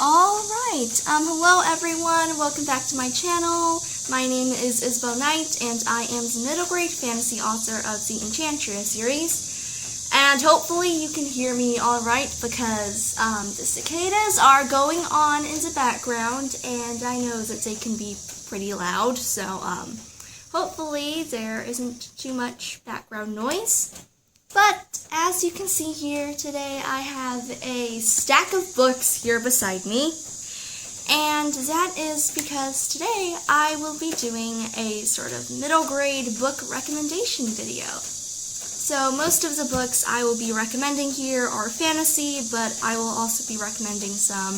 Alright, hello everyone, welcome back to my channel. My name is Isabelle Knight, and I am the middle grade fantasy author of the Enchantria series. And hopefully you can hear me alright, because the cicadas are going on in the background, and I know that they can be pretty loud, so hopefully there isn't too much background noise. But as you can see here today, I have a stack of books here beside me, and that is because today I will be doing a sort of middle grade book recommendation video. So most of the books I will be recommending here are fantasy, but I will also be recommending some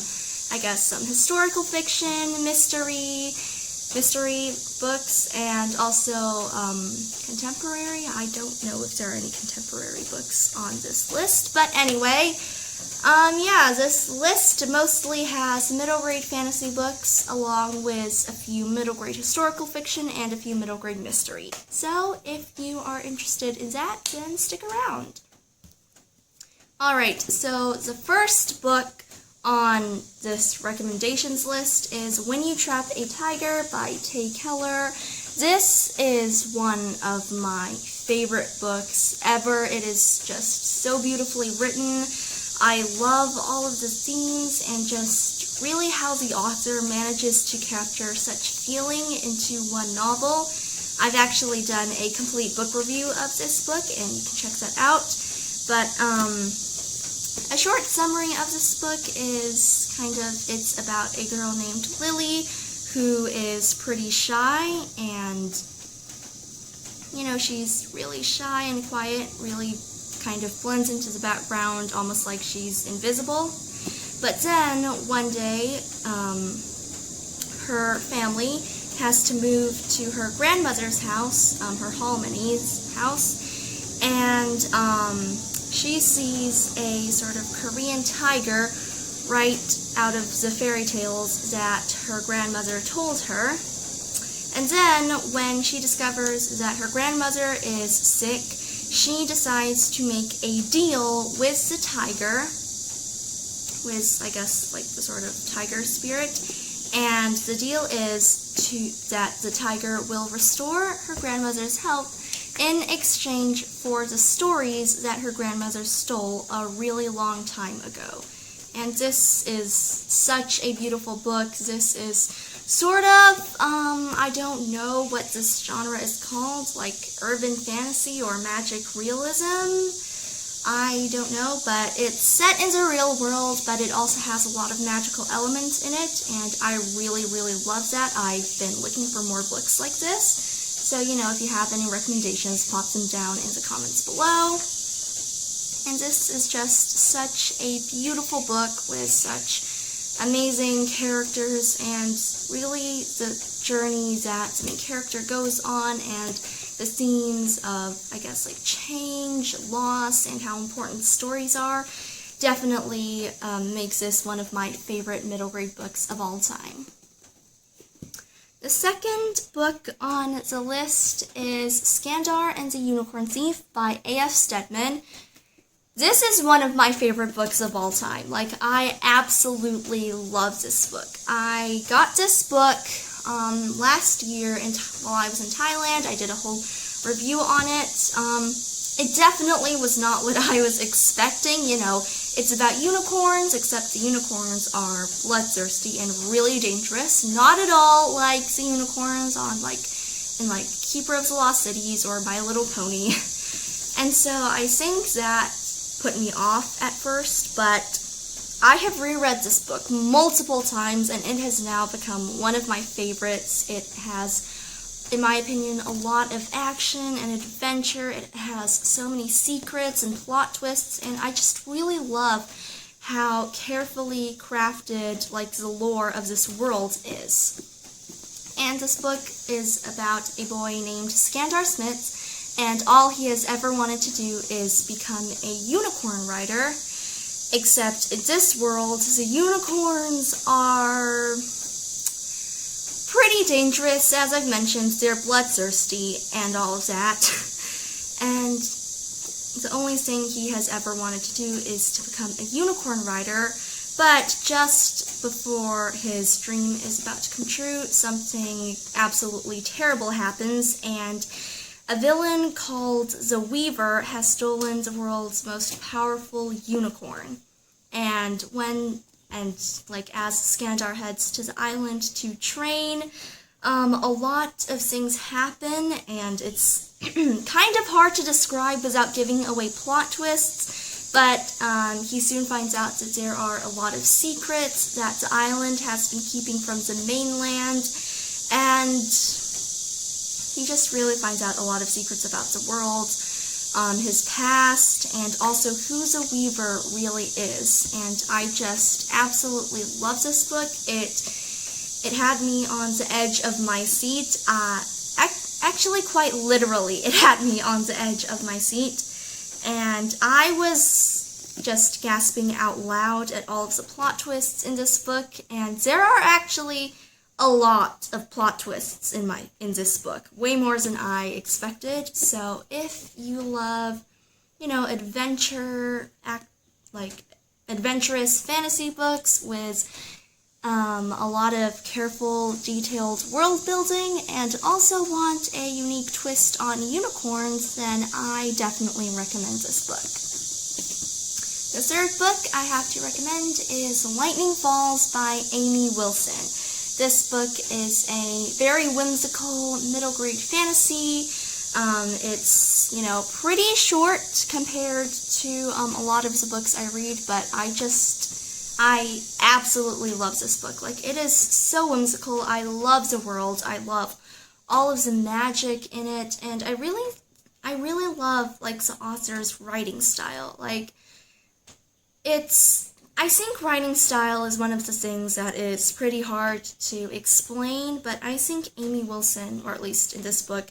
historical fiction, mystery books, and also contemporary. I don't know if there are any contemporary books on this list, but anyway, this list mostly has middle grade fantasy books along with a few middle grade historical fiction and a few middle grade mystery. So if you are interested in that, then stick around. Alright, so the first book on this recommendations list is When You Trap a Tiger by Tay Keller. This is one of my favorite books ever. It is just so beautifully written. I love all of the themes and just really how the author manages to capture such feeling into one novel. I've actually done a complete book review of this book, and you can check that out. But a short summary of this book is it's about a girl named Lily who is pretty shy, and she's really shy and quiet, really kind of blends into the background almost like she's invisible. But then one day her family has to move to her grandmother's house, her Halmani's house, and she sees a sort of Korean tiger right out of the fairy tales that her grandmother told her. And then when she discovers that her grandmother is sick, she decides to make a deal with the tiger, with the sort of tiger spirit, and the deal is that the tiger will restore her grandmother's health in exchange for the stories that her grandmother stole a really long time ago. And this is such a beautiful book. This is sort of, I don't know what this genre is called, like urban fantasy or magic realism. I don't know, but it's set in the real world, but it also has a lot of magical elements in it, and I really, really love that. I've been looking for more books like this. So, if you have any recommendations, pop them down in the comments below. And this is just such a beautiful book with such amazing characters, and really the journey that the main character goes on, and the themes of, change, loss, and how important stories are, definitely makes this one of my favorite middle grade books of all time. The second book on the list is Skandar and the Unicorn Thief by A.F. Stedman. This is one of my favorite books of all time. I absolutely love this book. I got this book last year while I was in Thailand. I did a whole review on it. It definitely was not what I was expecting. It's about unicorns, except the unicorns are bloodthirsty and really dangerous. Not at all like the unicorns in Keeper of the Lost Cities or My Little Pony. And so I think that put me off at first, but I have reread this book multiple times, and it has now become one of my favorites. It has, in my opinion, a lot of action and adventure. It has so many secrets and plot twists, and I just really love how carefully crafted the lore of this world is. And this book is about a boy named Skandar Smith, and all he has ever wanted to do is become a unicorn rider, except in this world, the unicorns are pretty dangerous. As I've mentioned, they're bloodthirsty and all of that. And the only thing he has ever wanted to do is to become a unicorn rider, But just before his dream is about to come true, something absolutely terrible happens, and a villain called the Weaver has stolen the world's most powerful unicorn. And as Skandar heads to the island to train, a lot of things happen, and it's kind of hard to describe without giving away plot twists, but he soon finds out that there are a lot of secrets that the island has been keeping from the mainland, and he just really finds out a lot of secrets about the world, his past, and also who the Weaver really is. And I just absolutely love this book. It had me on the edge of my seat. Actually, quite literally, it had me on the edge of my seat. And I was just gasping out loud at all of the plot twists in this book. And there are actually a lot of plot twists in this book, way more than I expected. So if you love, adventurous fantasy books with a lot of careful, detailed world building, and also want a unique twist on unicorns, then I definitely recommend this book. The third book I have to recommend is Lightning Falls by Amy Wilson. This book is a very whimsical middle grade fantasy. It's, pretty short compared to a lot of the books I read, but I absolutely love this book. It is so whimsical. I love the world. I love all of the magic in it, and I really love, the author's writing style. I think writing style is one of the things that is pretty hard to explain, but I think Amy Wilson, or at least in this book,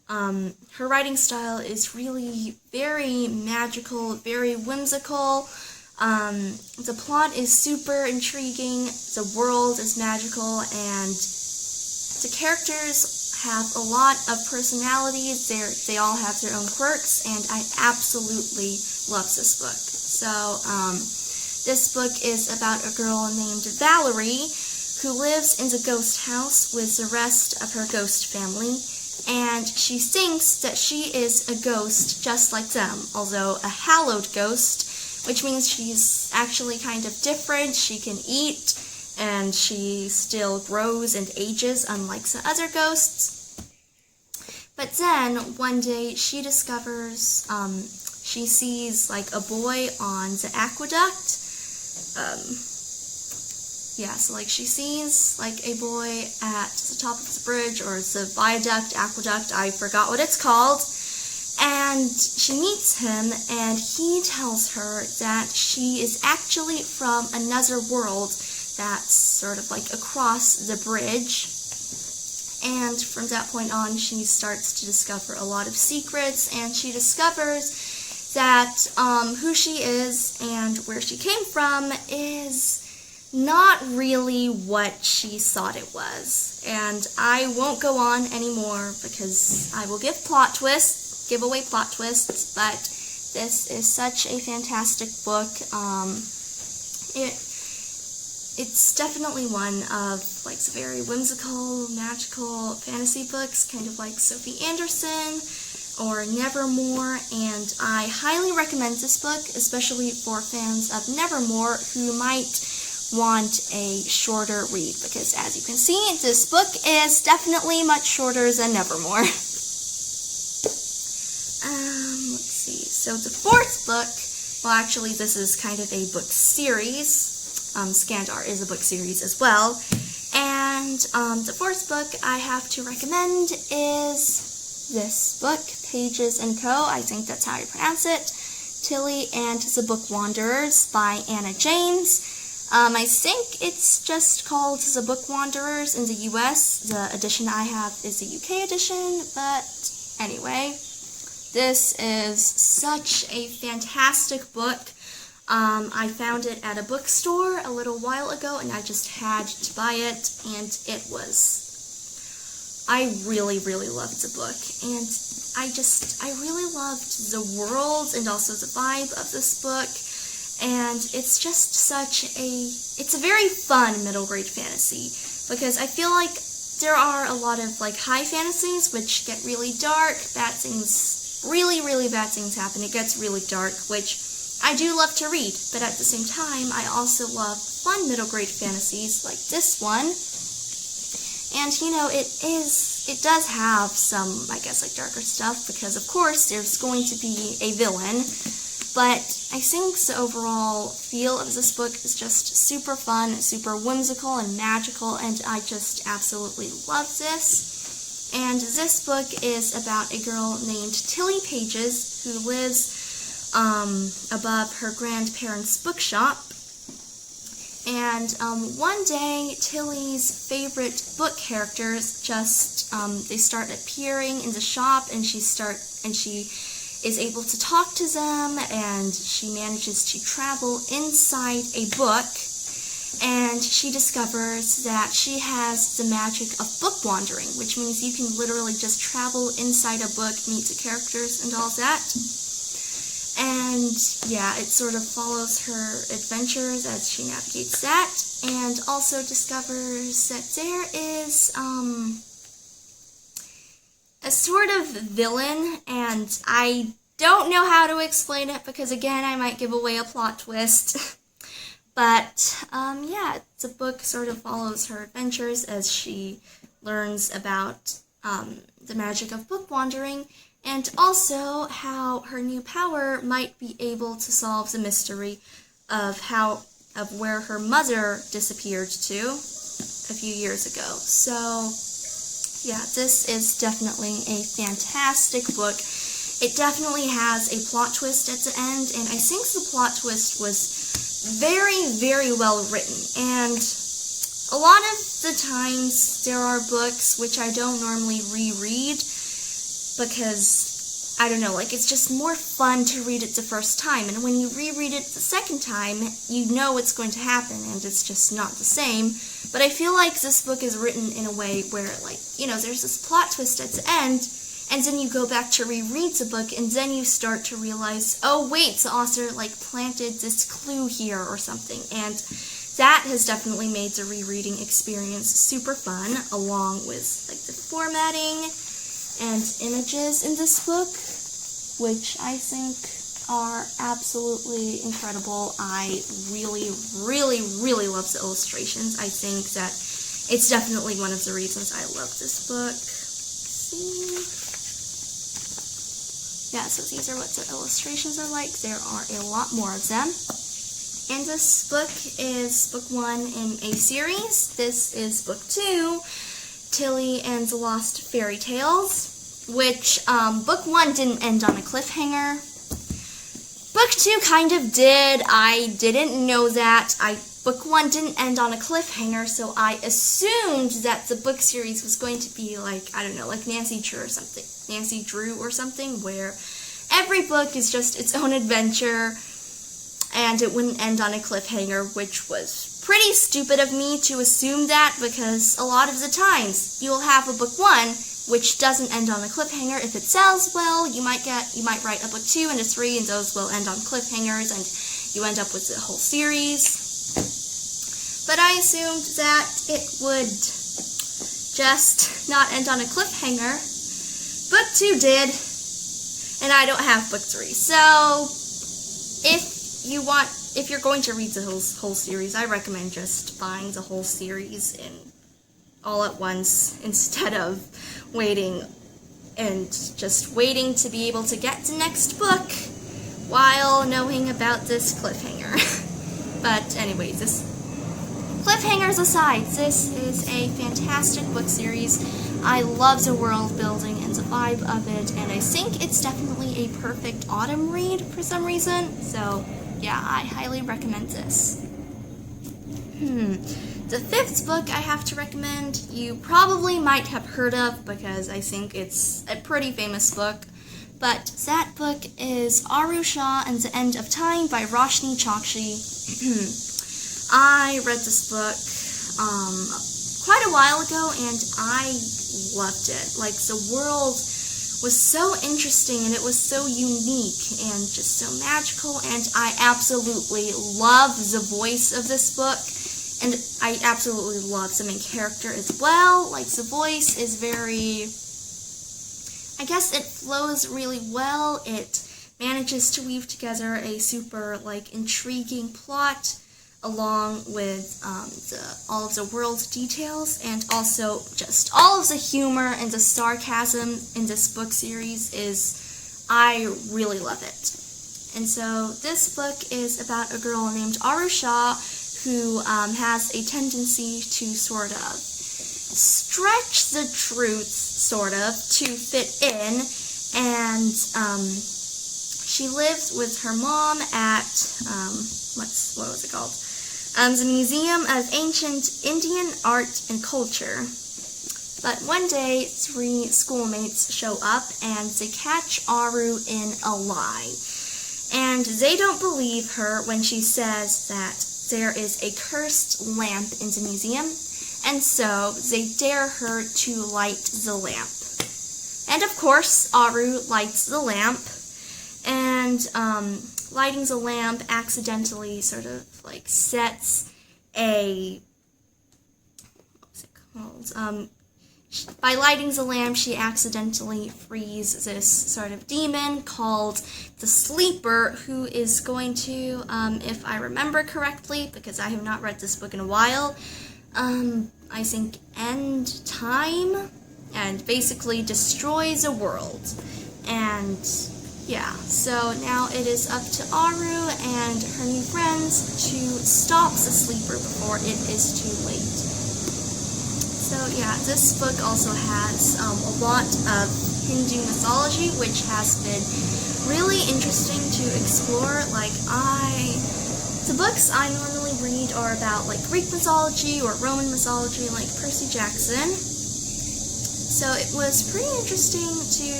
her writing style is really very magical, very whimsical. The plot is super intriguing, the world is magical, and the characters have a lot of personalities. They all have their own quirks, and I absolutely love this book. So, this book is about a girl named Valerie who lives in the ghost house with the rest of her ghost family, and she thinks that she is a ghost just like them, although a hallowed ghost, which means she's actually kind of different. She can eat, and she still grows and ages unlike the other ghosts. But then, one day, she discovers, she sees, a boy on the aqueduct. She sees, a boy at the top of the bridge, or the viaduct, aqueduct, I forgot what it's called, and she meets him, and he tells her that she is actually from another world that's sort of, across the bridge, and from that point on, she starts to discover a lot of secrets, and she discovers that who she is and where she came from is not really what she thought it was. And I won't go on anymore because I will give away plot twists, but this is such a fantastic book. It's definitely one of the very whimsical, magical fantasy books, kind of like Sophie Anderson or Nevermore, and I highly recommend this book, especially for fans of Nevermore who might want a shorter read, because as you can see, this book is definitely much shorter than Nevermore. Let's see, so the fourth book, well actually this is kind of a book series. Skandar is a book series as well, and the fourth book I have to recommend is this book, Pages & Co., I think that's how you pronounce it, Tilly and the Book Wanderers by Anna James. I think it's just called The Book Wanderers in the US. The edition I have is the UK edition, but anyway, this is such a fantastic book. I found it at a bookstore a little while ago, and I just had to buy it, and I really, really loved the book, and I really loved the world and also the vibe of this book, And it's just it's a very fun middle grade fantasy, because I feel like there are a lot of like high fantasies which get really dark, bad things, really, really bad things happen, it gets really dark, which I do love to read, but at the same time, I also love fun middle grade fantasies like this one. And you know, it does have some, I guess, like darker stuff, because of course there's going to be a villain, but I think the overall feel of this book is just super fun, super whimsical and magical, and I just absolutely love this. And this book is about a girl named Tilly Pages who lives above her grandparents' bookshop. And one day, Tilly's favorite book characters just they start appearing in the shop, and she is able to talk to them, and she manages to travel inside a book, and she discovers that she has the magic of book wandering, which means you can literally just travel inside a book, meet the characters and all that. And yeah, it sort of follows her adventures as she navigates that, and also discovers that there is a sort of villain, and I don't know how to explain it because, again, I might give away a plot twist. But yeah, the book sort of follows her adventures as she learns about the magic of book wandering, and also how her new power might be able to solve the mystery of where her mother disappeared to a few years ago. So yeah, this is definitely a fantastic book. It definitely has a plot twist at the end, and I think the plot twist was very, very well written. And a lot of the times there are books which I don't normally reread, because, I don't know, like, it's just more fun to read it the first time, and when you reread it the second time, you know what's going to happen, and it's just not the same. But I feel like this book is written in a way where, like, you know, there's this plot twist at the end, and then you go back to reread the book, and then you start to realize, oh wait, the author, like, planted this clue here or something, and that has definitely made the rereading experience super fun, along with, like, the formatting and images in this book, which I think are absolutely incredible. I really, really, really love the illustrations. I think that it's definitely one of the reasons I love this book. Let's see. Yeah, so these are what the illustrations are like. There are a lot more of them. And this book is book 1 in a series. This is book 2, Tilly and the Lost Fairy Tales, which book 1 didn't end on a cliffhanger. Book 2 kind of did. I didn't know that. Book 1 didn't end on a cliffhanger, so I assumed that the book series was going to be like, I don't know, like Nancy Drew or something, where every book is just its own adventure, and it wouldn't end on a cliffhanger, which was pretty stupid of me to assume that, because a lot of the times you'll have a book 1 which doesn't end on a cliffhanger. If it sells well, you might write a book 2 and a 3, and those will end on cliffhangers, and you end up with the whole series. But I assumed that it would just not end on a cliffhanger. Book 2 did, and I don't have book 3. So if you're going to read the whole series, I recommend just buying the whole series all at once, instead of waiting to be able to get the next book while knowing about this cliffhanger. But anyways, cliffhangers aside, this is a fantastic book series. I love the world building and the vibe of it, and I think it's definitely a perfect autumn read for some reason. So yeah, I highly recommend this. The 5th book I have to recommend, you probably might have heard of, because I think it's a pretty famous book, but that book is Arusha and the End of Time by Roshni Chokshi. I read this book quite a while ago, and I loved it. Like, the world was so interesting, and it was so unique and just so magical, and I absolutely love the voice of this book, and I absolutely love the main character as well. Like, the voice is very, I guess it flows really well. It manages to weave together a super, like, intriguing plot along with all of the world details, and also just all of the humor and the sarcasm in this book series I really love it. And so this book is about a girl named Arusha who has a tendency to sort of stretch the truth, sort of, to fit in, and she lives with her mom at, what was it called? The Museum of Ancient Indian Art and Culture. But one day, 3 schoolmates show up and they catch Aru in a lie. And they don't believe her when she says that there is a cursed lamp in the museum, and so they dare her to light the lamp. And of course, Aru lights the lamp, and lighting the lamp accidentally sort of like sets a, what's it called? By lighting the lamp, she accidentally frees this sort of demon called the Sleeper, who is going to, if I remember correctly, because I have not read this book in a while, I think end time, and basically destroy the world. And yeah, so now it is up to Aru and her new friends to stop the Sleeper before it is too late. So yeah, this book also has a lot of Hindu mythology, which has been really interesting to explore. Like, the books I normally read are about like Greek mythology or Roman mythology, like Percy Jackson. So it was pretty interesting to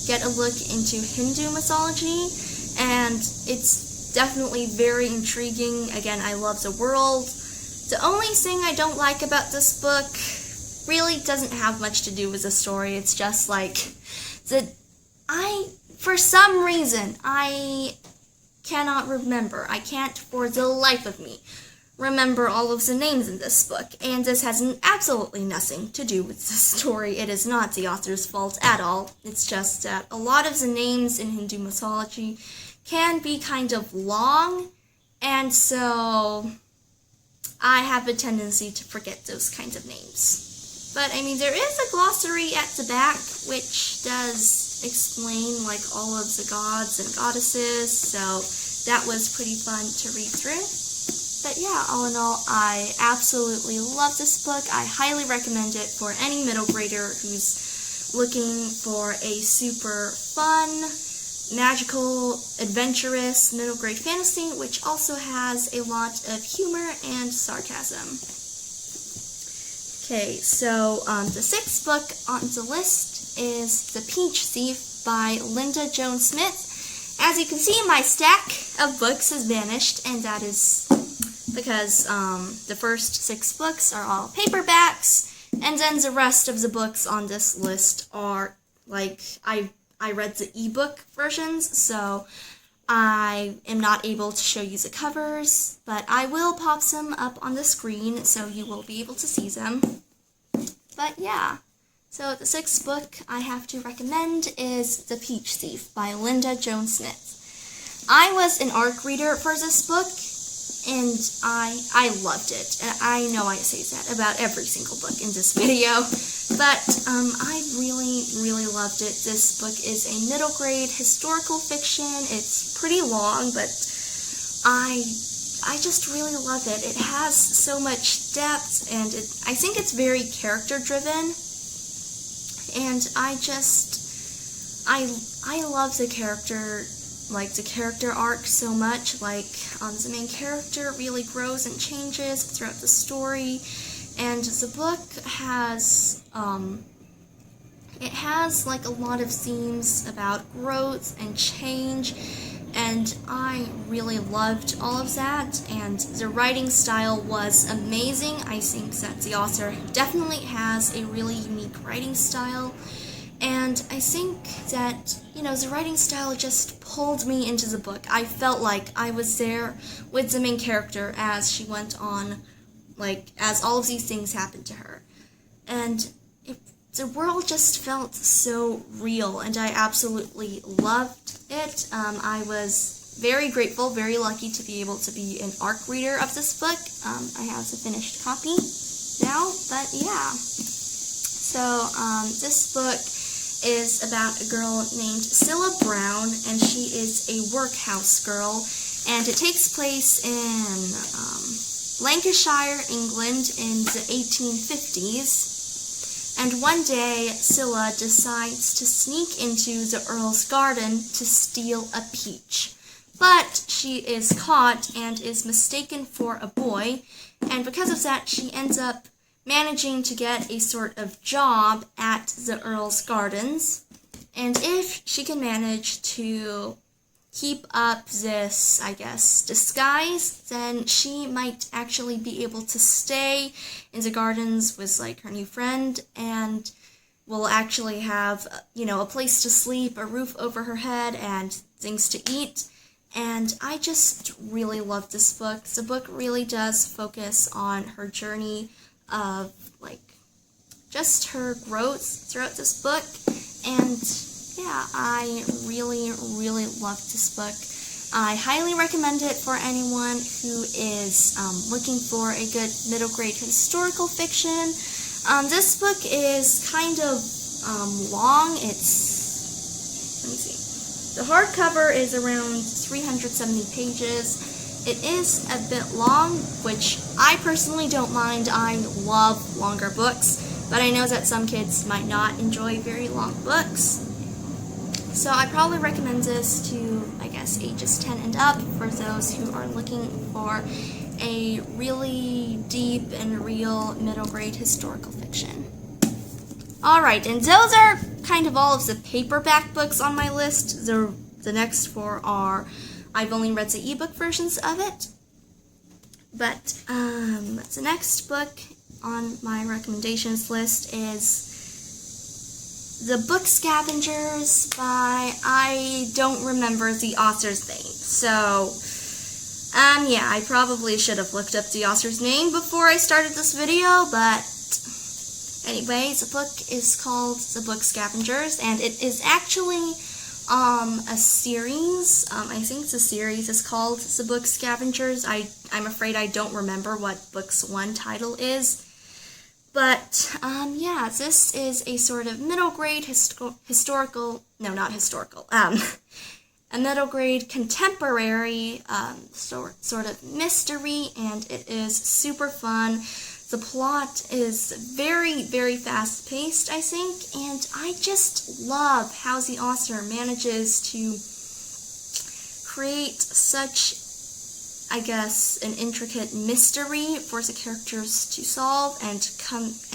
get a look into Hindu mythology, and it's definitely very intriguing. Again, I love the world. The only thing I don't like about this book really doesn't have much to do with the story. It's just like for some reason, I cannot remember. I can't for the life of me remember all of the names in this book, and this has absolutely nothing to do with the story. It is not the author's fault at all. It's just that a lot of the names in Hindu mythology can be kind of long, and so I have a tendency to forget those kinds of names. But, I mean, there is a glossary at the back, which does explain, like, all of the gods and goddesses, so that was pretty fun to read through. But yeah, all in all, I absolutely love this book. I highly recommend it for any middle grader who's looking for a super fun, magical, adventurous middle grade fantasy, which also has a lot of humor and sarcasm. Okay, so the 6th book on the list is The Peach Thief by Linda Jones Smith. As you can see, my stack of books has vanished, and that is because the first 6 books are all paperbacks, and then the rest of the books on this list are, like, I read the ebook versions, so I am not able to show you the covers, but I will pop them up on the screen so you will be able to see them. But yeah, so the 6th book I have to recommend is The Peach Thief by Linda Jones Smith. I was an ARC reader for this book, and I loved it. I know I say that about every single book in this video, but I really, really loved it. This book is a middle grade historical fiction. It's pretty long, but I just really love it. It has so much depth, and I think it's very character driven, and I love the character. Like the character arc so much. Like the main character really grows and changes throughout the story, and the book has like a lot of themes about growth and change, and I really loved all of that, and the writing style was amazing. I think that the author definitely has a really unique writing style, And I think that, the writing style just pulled me into the book. I felt like I was there with the main character as she went on, as all of these things happened to her. And the world just felt so real, and I absolutely loved it. I was very grateful, very lucky to be able to be an ARC reader of this book. I have the finished copy now, but yeah. So this book is about a girl named Cilla Brown, and she is a workhouse girl, and it takes place in Lancashire, England in the 1850s. And one day, Cilla decides to sneak into the Earl's garden to steal a peach. But she is caught and is mistaken for a boy, and because of that, she ends up managing to get a sort of job at the Earl's Gardens. And if she can manage to keep up this, disguise, then she might actually be able to stay in the gardens with, her new friend, and will actually have, a place to sleep, a roof over her head, and things to eat. And I just really love this book. The book really does focus on her journey of, just her growth throughout this book. And yeah, I really, really loved this book. I highly recommend it for anyone who is looking for a good middle grade historical fiction. This book is kind of long. Let me see. The hardcover is around 370 pages. It is a bit long, which I personally don't mind. I love longer books, but I know that some kids might not enjoy very long books. So I probably recommend this to, ages 10 and up for those who are looking for a really deep and real middle grade historical fiction. Alright, and those are kind of all of the paperback books on my list. The next four are, I've only read the ebook versions of it. But the next book on my recommendations list is The Book Scavengers by, I don't remember the author's name. So, yeah, I probably should have looked up the author's name before I started this video, but anyway, the book is called The Book Scavengers, and it is actually a series. I think the series is called The Book Scavengers. I'm afraid I don't remember what book's one title is. But, yeah, this is a sort of middle grade a middle grade contemporary sort of mystery, and it is super fun. The plot is very, very fast-paced, I think, and I just love how the author manages to create such, an intricate mystery for the characters to solve, and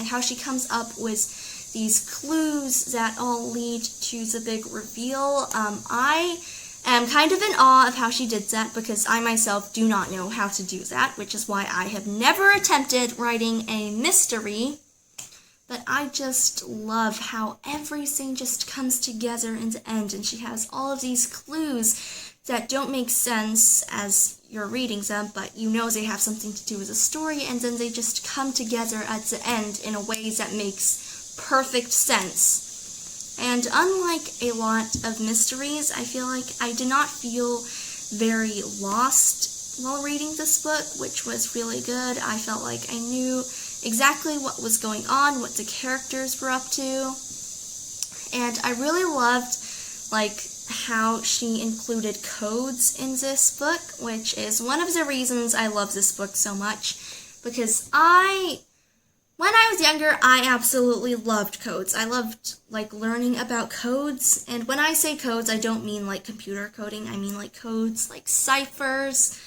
how she comes up with these clues that all lead to the big reveal. I am kind of in awe of how she did that, because I myself do not know how to do that, which is why I have never attempted writing a mystery. But I just love how everything just comes together in the end, and she has all of these clues that don't make sense as you're reading them, but you know they have something to do with the story, and then they just come together at the end in a way that makes perfect sense. And unlike a lot of mysteries, I feel like I did not feel very lost while reading this book, which was really good. I felt like I knew exactly what was going on, what the characters were up to, and I really loved, how she included codes in this book, which is one of the reasons I love this book so much, because when I was younger, I absolutely loved codes. I loved, learning about codes, and when I say codes, I don't mean, computer coding. I mean, codes, ciphers,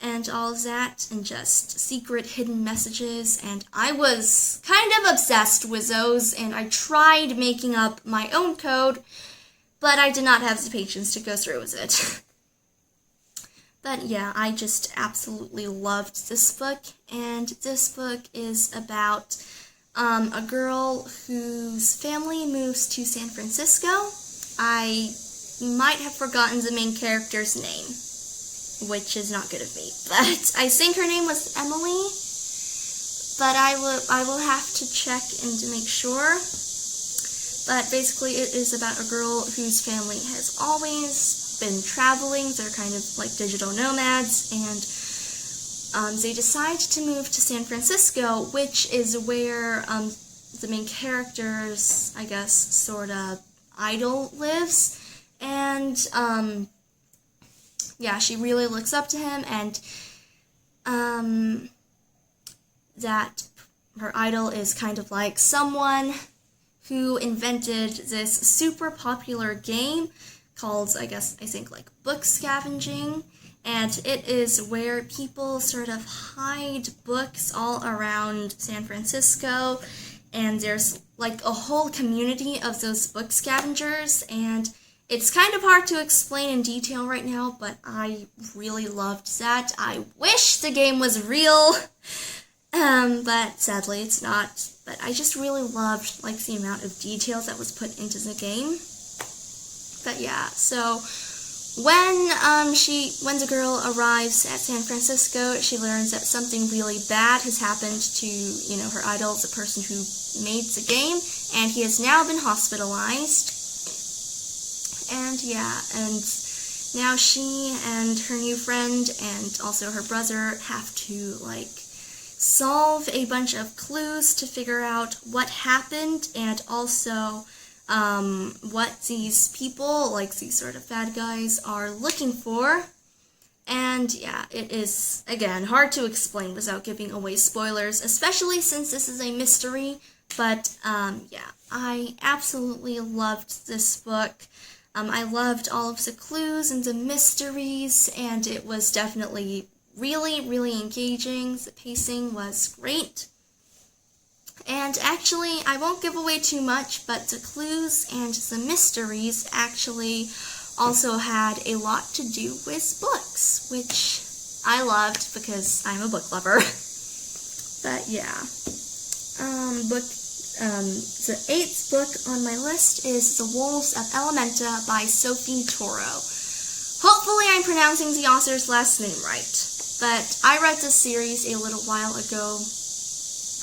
and all of that, and just secret hidden messages, and I was kind of obsessed with those, and I tried making up my own code, but I did not have the patience to go through with it. But yeah, I just absolutely loved this book, and this book is about a girl whose family moves to San Francisco. I might have forgotten the main character's name, which is not good of me, but I think her name was Emily, but I will have to check and to make sure. But basically it is about a girl whose family has always been traveling. They're kind of like digital nomads, and they decide to move to San Francisco, which is where the main character's, I guess, sort of idol lives. And yeah, she really looks up to him, and that her idol is kind of like someone who invented this super popular game called, I think like book scavenging, and it is where people sort of hide books all around San Francisco, and there's like a whole community of those book scavengers, and it's kind of hard to explain in detail right now, but I really loved that. I wish the game was real, but sadly it's not. But I just really loved like the amount of details that was put into the game. But yeah, so when the girl arrives at San Francisco, she learns that something really bad has happened to, you know, her idol, the person who made the game, and he has now been hospitalized. And yeah, and now she and her new friend and also her brother have to like solve a bunch of clues to figure out what happened, and also what these people, like these sort of bad guys, are looking for. And yeah, it is, again, hard to explain without giving away spoilers, especially since this is a mystery. But yeah, I absolutely loved this book. I loved all of the clues and the mysteries, and it was definitely really, really engaging. The pacing was great. And actually, I won't give away too much, but the clues and the mysteries actually also had a lot to do with books, which I loved because I'm a book lover. But yeah, the 8th book on my list is The Wolves of Elementa by Sophie Toro. Hopefully I'm pronouncing the author's last name right, but I read this series a little while ago.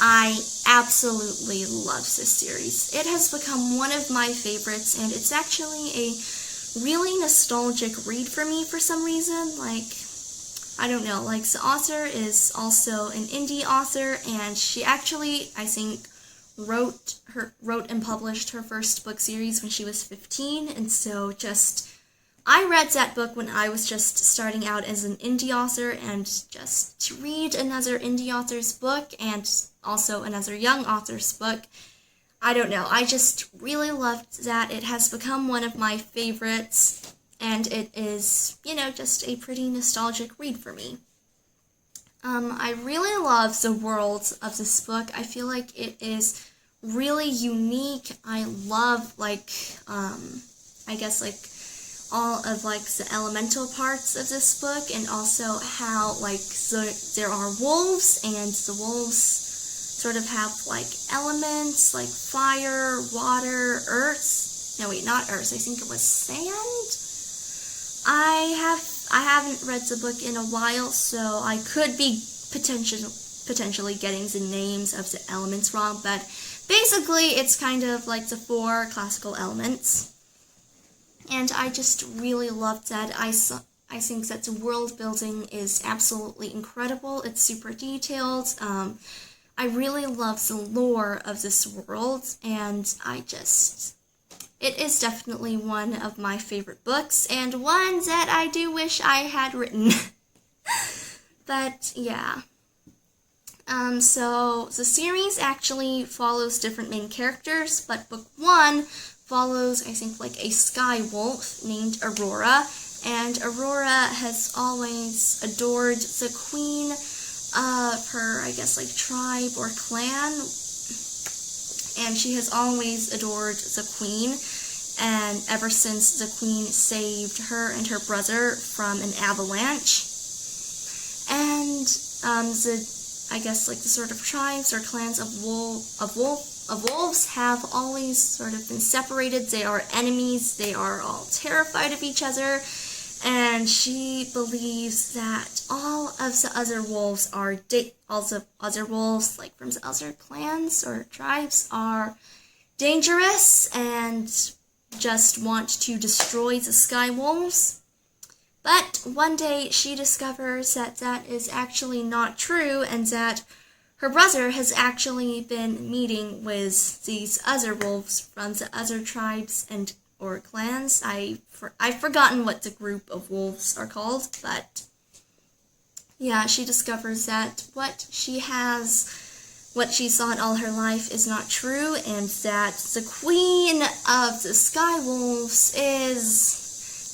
I absolutely love this series. It has become one of my favorites, and it's actually a really nostalgic read for me for some reason. Like, I don't know, like the author is also an indie author, and she actually, I think, wrote and published her first book series when she was 15, and so I read that book when I was just starting out as an indie author, and just to read another indie author's book and also another young author's book, I don't know, I just really loved that. It has become one of my favorites, and it is, you know, just a pretty nostalgic read for me. I really love the world of this book. I feel like it is really unique. I love, like, I guess, like, all of, like, the elemental parts of this book, and also how, like, there are wolves, and the wolves sort of have, like, elements, like fire, water, earth. No, wait, not earth. I think it was sand. I haven't read the book in a while, so I could be potentially getting the names of the elements wrong, but basically it's kind of like the 4 classical elements. And I just really loved that. I think that the world building is absolutely incredible. It's super detailed. I really love the lore of this world, and it is definitely one of my favorite books, and one that I do wish I had written. But yeah. So the series actually follows different main characters, but book 1 follows, I think, like a sky wolf named Aurora, and Aurora has always adored the queen of her, I guess, like, tribe or clan, and she has always adored the queen, and ever since the queen saved her and her brother from an avalanche. And I guess, like the sort of tribes or clans of wolves have always sort of been separated. They are enemies. They are all terrified of each other. And she believes that all of the other wolves are other wolves, like from the other clans or tribes, are dangerous and just want to destroy the sky wolves. But one day she discovers that that is actually not true, and that her brother has actually been meeting with these other wolves from the other tribes and or clans. I've forgotten what the group of wolves are called, but yeah, she discovers that what she thought all her life is not true, and that the queen of the sky wolves is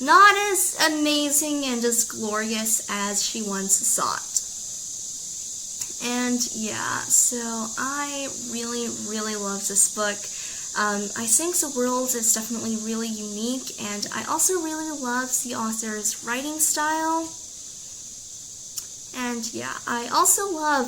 not as amazing and as glorious as she once thought. And yeah, so I really, really love this book. I think the world is definitely really unique, and I also really love the author's writing style. And yeah, I also love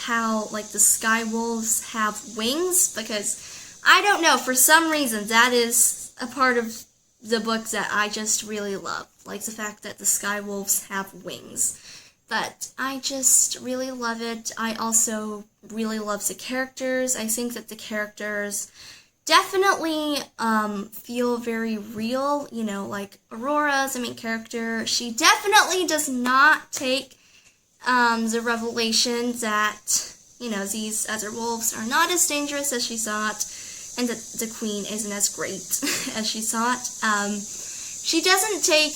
how the sky wolves have wings, because I don't know, for some reason that is a part of the book that I just really love, like the fact that the sky wolves have wings. But I just really love it. I also really love the characters. I think that the characters definitely feel very real. You know, like Aurora, the main character, she definitely does not take the revelation that, you know, these other wolves are not as dangerous as she thought, and that the queen isn't as great as she thought. She doesn't take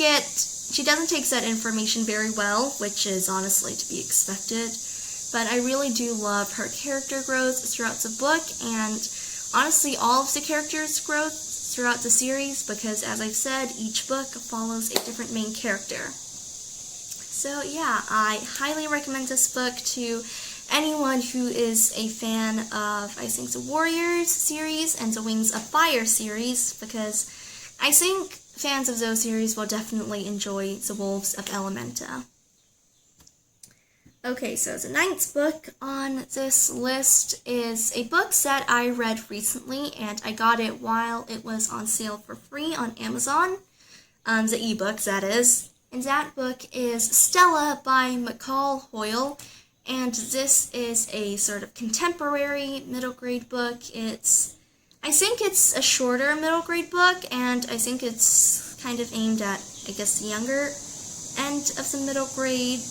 that information very well, which is honestly to be expected. But I really do love her character growth throughout the book, and honestly all of the characters' growth throughout the series, because as I've said, each book follows a different main character. So yeah, I highly recommend this book to anyone who is a fan of, I think, the Warriors series and the Wings of Fire series, because I think fans of those series will definitely enjoy The Wolves of Elementa. Okay, so the 9th book on this list is a book that I read recently, and I got it while it was on sale for free on Amazon, the ebook, that is. And that book is Stella by McCall Hoyle, and this is a sort of contemporary middle grade book. I think it's a shorter middle grade book, and I think it's kind of aimed at, I guess, the younger end of the middle grade.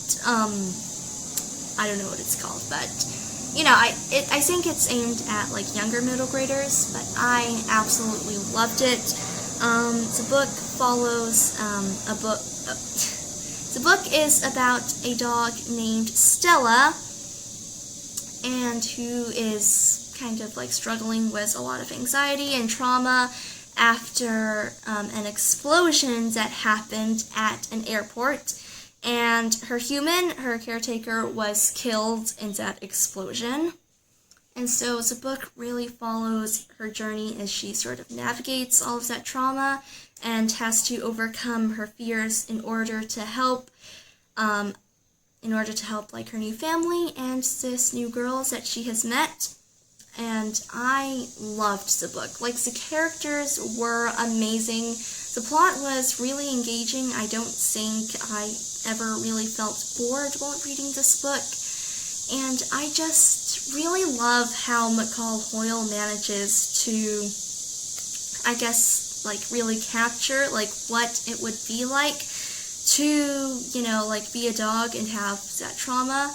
I don't know what it's called, but you know, I think it's aimed at like younger middle graders, but I absolutely loved it. The book follows the book is about a dog named Stella, and who is kind of like struggling with a lot of anxiety and trauma after an explosion that happened at an airport, and her caretaker, was killed in that explosion. And so the book really follows her journey as she sort of navigates all of that trauma and has to overcome her fears in order to help like her new family and this new girl that she has met. And I loved the book. Like, the characters were amazing. The plot was really engaging. I don't think I ever really felt bored while reading this book. And I just really love how McCall Hoyle manages to, I guess, like, really capture, like, what it would be like to, you know, like, be a dog and have that trauma.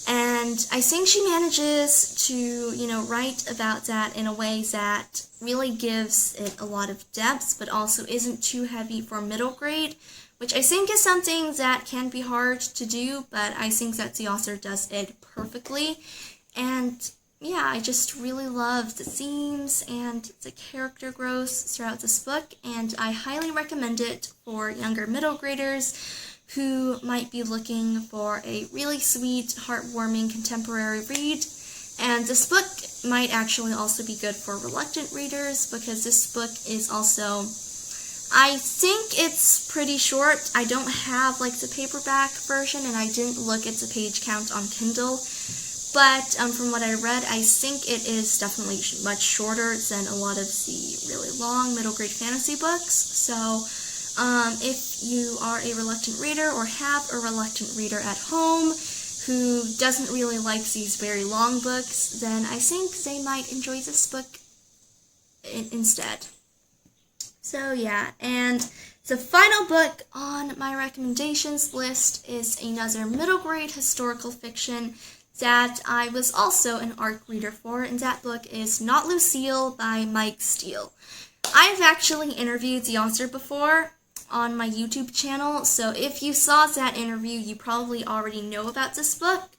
And I think she manages to, you know, write about that in a way that really gives it a lot of depth, but also isn't too heavy for middle grade, which I think is something that can be hard to do, but I think that the author does it perfectly. And yeah, I just really love the themes and the character growth throughout this book, and I highly recommend it for younger middle graders who might be looking for a really sweet, heartwarming contemporary read. And this book might actually also be good for reluctant readers, because this book is also I think it's pretty short. I don't have like the paperback version, and I didn't look at the page count on Kindle. But from what I read, I think it is definitely much shorter than a lot of the really long middle grade fantasy books. So if you are a reluctant reader or have a reluctant reader at home who doesn't really like these very long books, then I think they might enjoy this book instead. So yeah, and the final book on my recommendations list is another middle grade historical fiction that I was also an ARC reader for, and that book is Not Lucille by Mike Steele. I've actually interviewed the author before on my YouTube channel, so if you saw that interview, you probably already know about this book.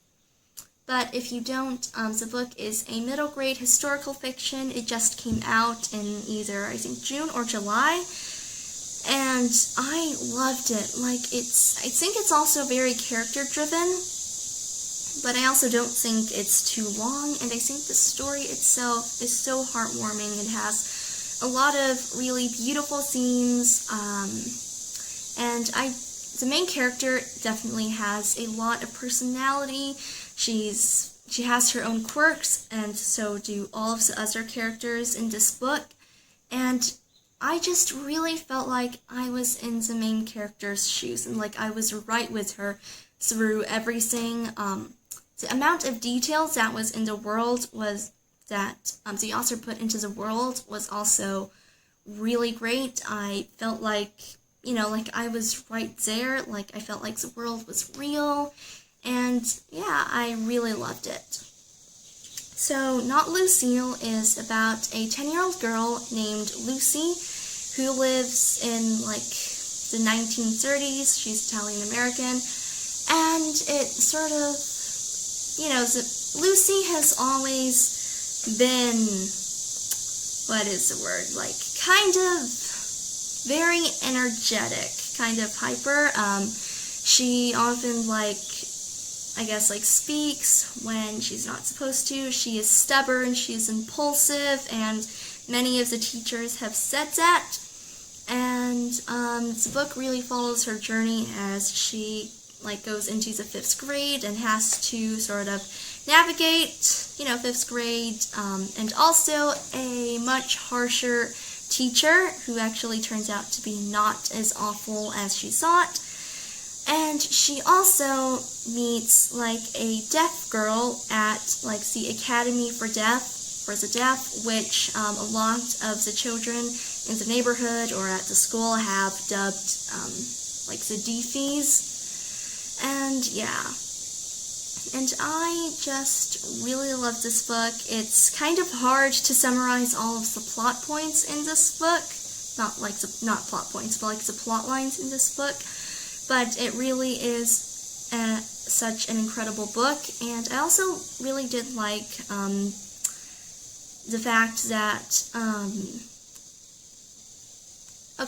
But if you don't, the book is a middle grade historical fiction. It just came out in either, I think, June or July. And I loved it. I think it's also very character driven, but I also don't think it's too long. And I think the story itself is so heartwarming. It has a lot of really beautiful themes. And the main character definitely has a lot of personality. She has her own quirks, and so do all of the other characters in this book. And I just really felt like I was in the main character's shoes, and like I was right with her through everything. The amount of details that was in the world was that the author put into the world was also really great. I felt like, like I was right there. Like I felt like the world was real. And yeah, I really loved it. So, Not Lucille is about a 10-year-old girl named Lucy who lives in like the 1930s. She's Italian American. And it sort of, Lucy has always been, what is the word, like kind of very energetic, kind of hyper. She often speaks when she's not supposed to. She is stubborn, she's impulsive, and many of the teachers have said that. And the book really follows her journey as she goes into the 5th grade and has to sort of navigate, 5th grade, and also a much harsher teacher who actually turns out to be not as awful as she thought. And she also meets a deaf girl at the Academy for the Deaf, which a lot of the children in the neighborhood or at the school have dubbed the deafies. And yeah, and I just really love this book. It's kind of hard to summarize all of the plot points in this book, not plot points, but the plot lines in this book. But it really is such an incredible book, and I also really did like the fact that,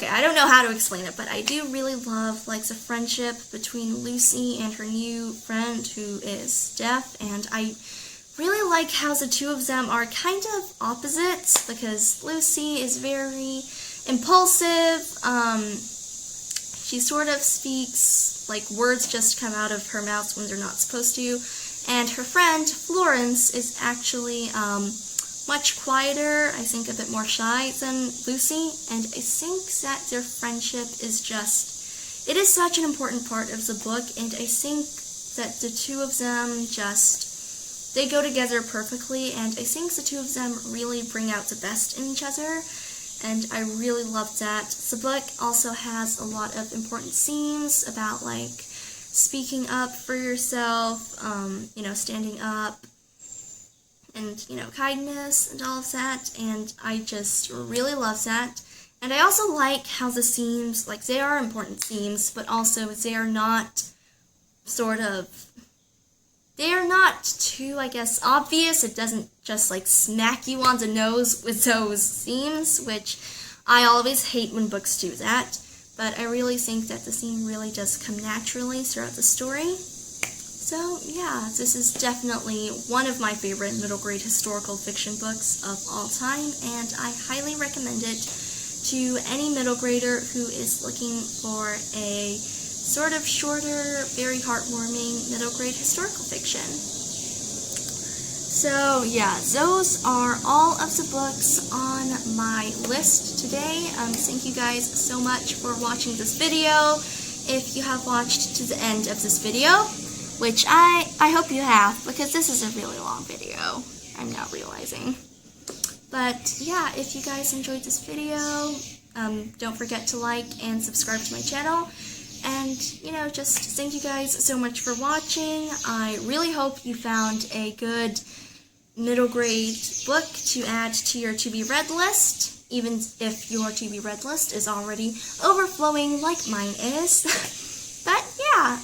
I don't know how to explain it, but I do really love the friendship between Lucy and her new friend who is deaf, and I really like how the two of them are kind of opposites, because Lucy is very impulsive. She sort of speaks words just come out of her mouth when they're not supposed to, and her friend Florence is actually much quieter, I think a bit more shy than Lucy, and I think that their friendship is it is such an important part of the book, and I think that the two of them they go together perfectly, and I think the two of them really bring out the best in each other. And I really loved that. The book also has a lot of important themes about speaking up for yourself, standing up, and kindness and all of that. And I just really love that. And I also like how the themes, they are important themes, but also they are not too, obvious. It doesn't just, smack you on the nose with those themes, which I always hate when books do that. But I really think that the theme really does come naturally throughout the story. So, yeah, this is definitely one of my favorite middle grade historical fiction books of all time, and I highly recommend it to any middle grader who is looking for a sort of shorter, very heartwarming middle grade historical fiction. So yeah, those are all of the books on my list today. Thank you guys so much for watching this video. If you have watched to the end of this video, which I hope you have, because this is a really long video, I'm now realizing. But yeah, if you guys enjoyed this video, don't forget to like and subscribe to my channel. And, just thank you guys so much for watching. I really hope you found a good middle grade book to add to your to-be-read list, even if your to-be-read list is already overflowing like mine is. But yeah,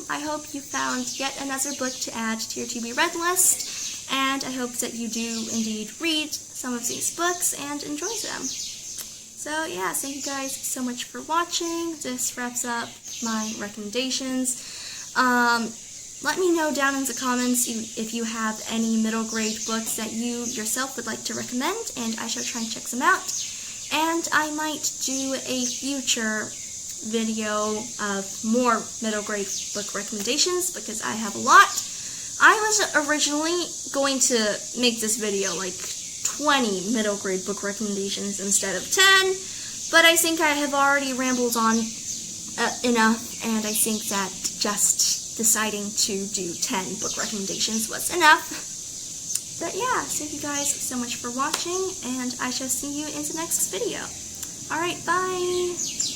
I hope you found yet another book to add to your to-be-read list, and I hope that you do indeed read some of these books and enjoy them. So yeah, thank you guys so much for watching. This wraps up my recommendations. Let me know down in the comments if you have any middle grade books that you yourself would like to recommend, and I shall try and check them out. And I might do a future video of more middle grade book recommendations, because I have a lot. I was originally going to make this video like 20 middle grade book recommendations instead of 10, but I think I have already rambled on enough, and I think that just deciding to do 10 book recommendations was enough. But yeah, thank you guys so much for watching, and I shall see you in the next video. Alright, bye!